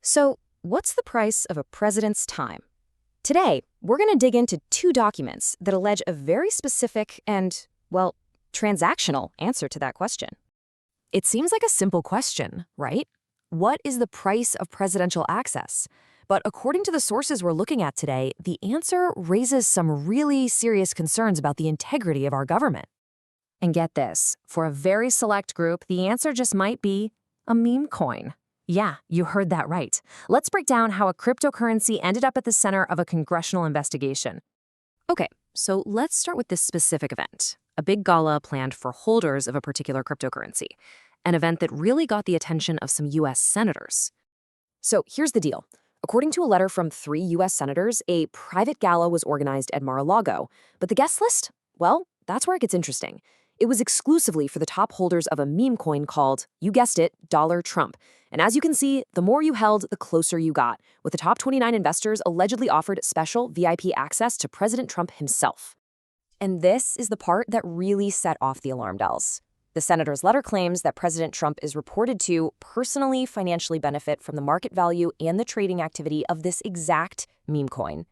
So, what's the price of a president's time? Today, we're going to dig into two documents that allege a very specific and, well, transactional answer to that question. It seems like a simple question, right? What is the price of presidential access? But according to the sources we're looking at today, the answer raises some really serious concerns about the integrity of our government. And get this, for a very select group, the answer just might be a meme coin. Yeah, you heard that right. Let's break down how a cryptocurrency ended up at the center of a congressional investigation. Okay, so let's start with this specific event, a big gala planned for holders of a particular cryptocurrency, an event that really got the attention of some U.S. senators. So here's the deal. According to a letter from 3 U.S. senators, a private gala was organized at Mar-a-Lago, but the guest list? Well, that's where it gets interesting. It was exclusively for the top holders of a meme coin called, you guessed it, Dollar Trump. And as you can see, the more you held, the closer you got, with the top 29 investors allegedly offered special VIP access to President Trump himself. And this is the part that really set off the alarm bells. The senator's letter claims that President Trump is reported to personally financially benefit from the market value and the trading activity of this exact meme coin.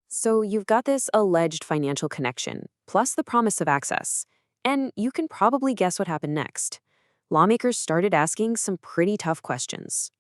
So you've got this alleged financial connection, plus the promise of access. And you can probably guess what happened next. Lawmakers started asking some pretty tough questions.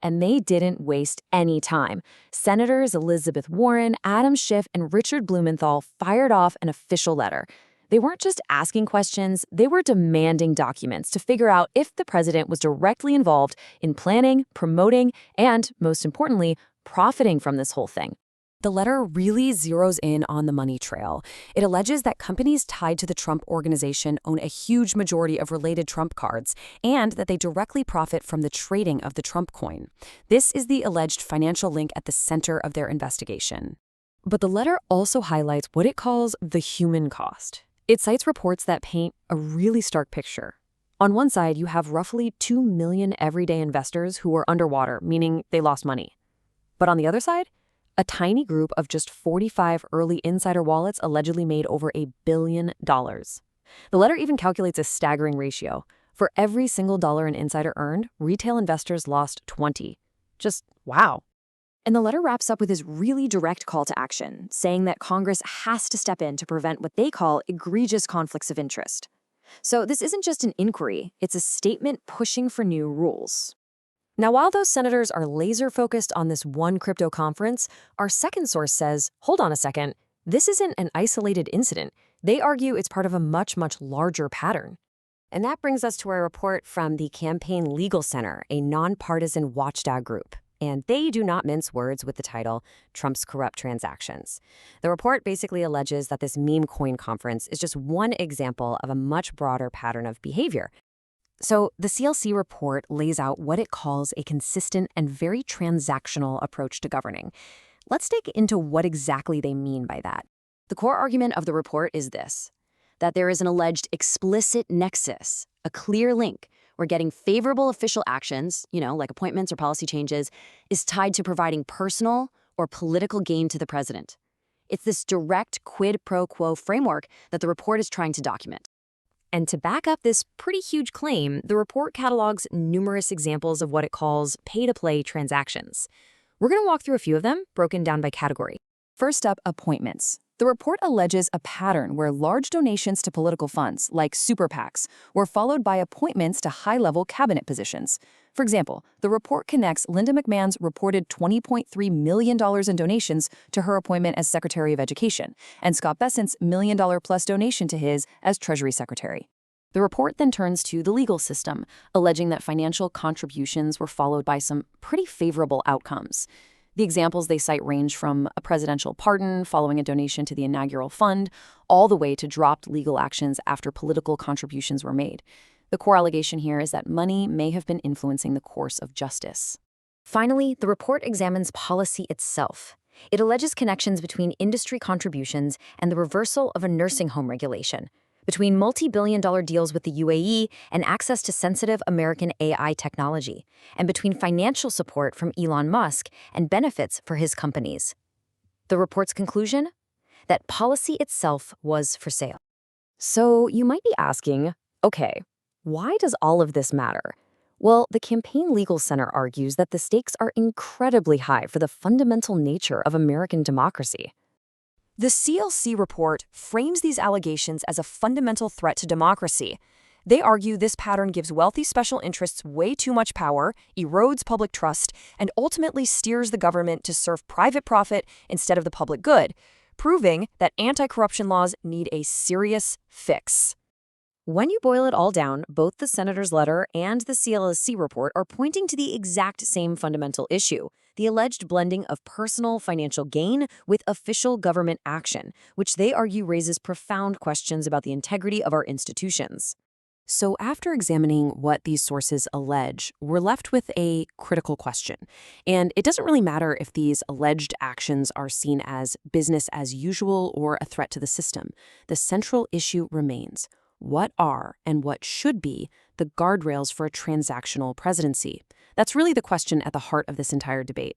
And they didn't waste any time. Senators Elizabeth Warren, Adam Schiff, and Richard Blumenthal fired off an official letter. They weren't just asking questions, they were demanding documents to figure out if the president was directly involved in planning, promoting, and, most importantly, profiting from this whole thing. The letter really zeroes in on the money trail. It alleges that companies tied to the Trump organization own a huge majority of related Trump cards and that they directly profit from the trading of the Trump coin. This is the alleged financial link at the center of their investigation. But the letter also highlights what it calls the human cost. It cites reports that paint a really stark picture. On one side, you have roughly 2 million everyday investors who are underwater, meaning they lost money. But on the other side, a tiny group of just 45 early insider wallets allegedly made over $1 billion. The letter even calculates a staggering ratio. For every single dollar an insider earned, retail investors lost 20. Just wow. And the letter wraps up with this really direct call to action, saying that Congress has to step in to prevent what they call egregious conflicts of interest. So this isn't just an inquiry, it's a statement pushing for new rules. Now, while those senators are laser-focused on this one crypto conference, our second source says, hold on a second, this isn't an isolated incident. They argue it's part of a much, much larger pattern. And that brings us to a report from the Campaign Legal Center, a nonpartisan watchdog group. And they do not mince words with the title, Trump's Corrupt Transactions. The report basically alleges that this meme coin conference is just one example of a much broader pattern of behavior. So the CLC report lays out what it calls a consistent and very transactional approach to governing. Let's dig into what exactly they mean by that. The core argument of the report is this, that there is an alleged explicit nexus, a clear link, where getting favorable official actions, like appointments or policy changes, is tied to providing personal or political gain to the president. It's this direct quid pro quo framework that the report is trying to document. And to back up this pretty huge claim, the report catalogs numerous examples of what it calls pay-to-play transactions. We're going to walk through a few of them, broken down by category. First up, appointments. The report alleges a pattern where large donations to political funds, like super PACs, were followed by appointments to high-level cabinet positions. For example, the report connects Linda McMahon's reported $20.3 million in donations to her appointment as Secretary of Education, and Scott Bessent's $1 million-plus donation to his as Treasury Secretary. The report then turns to the legal system, alleging that financial contributions were followed by some pretty favorable outcomes. The examples they cite range from a presidential pardon following a donation to the inaugural fund, all the way to dropped legal actions after political contributions were made. The core allegation here is that money may have been influencing the course of justice. Finally, the report examines policy itself. It alleges connections between industry contributions and the reversal of a nursing home regulation, between multi-billion-dollar deals with the UAE and access to sensitive American AI technology, and between financial support from Elon Musk and benefits for his companies. The report's conclusion? That policy itself was for sale. So you might be asking, okay, why does all of this matter? Well, the Campaign Legal Center argues that the stakes are incredibly high for the fundamental nature of American democracy. The CLC report frames these allegations as a fundamental threat to democracy. They argue this pattern gives wealthy special interests way too much power, erodes public trust, and ultimately steers the government to serve private profit instead of the public good, proving that anti-corruption laws need a serious fix. When you boil it all down, both the senator's letter and the CLSC report are pointing to the exact same fundamental issue, the alleged blending of personal financial gain with official government action, which they argue raises profound questions about the integrity of our institutions. So after examining what these sources allege, we're left with a critical question. And it doesn't really matter if these alleged actions are seen as business as usual or a threat to the system. The central issue remains: what are and what should be the guardrails for a transactional presidency? That's really the question at the heart of this entire debate.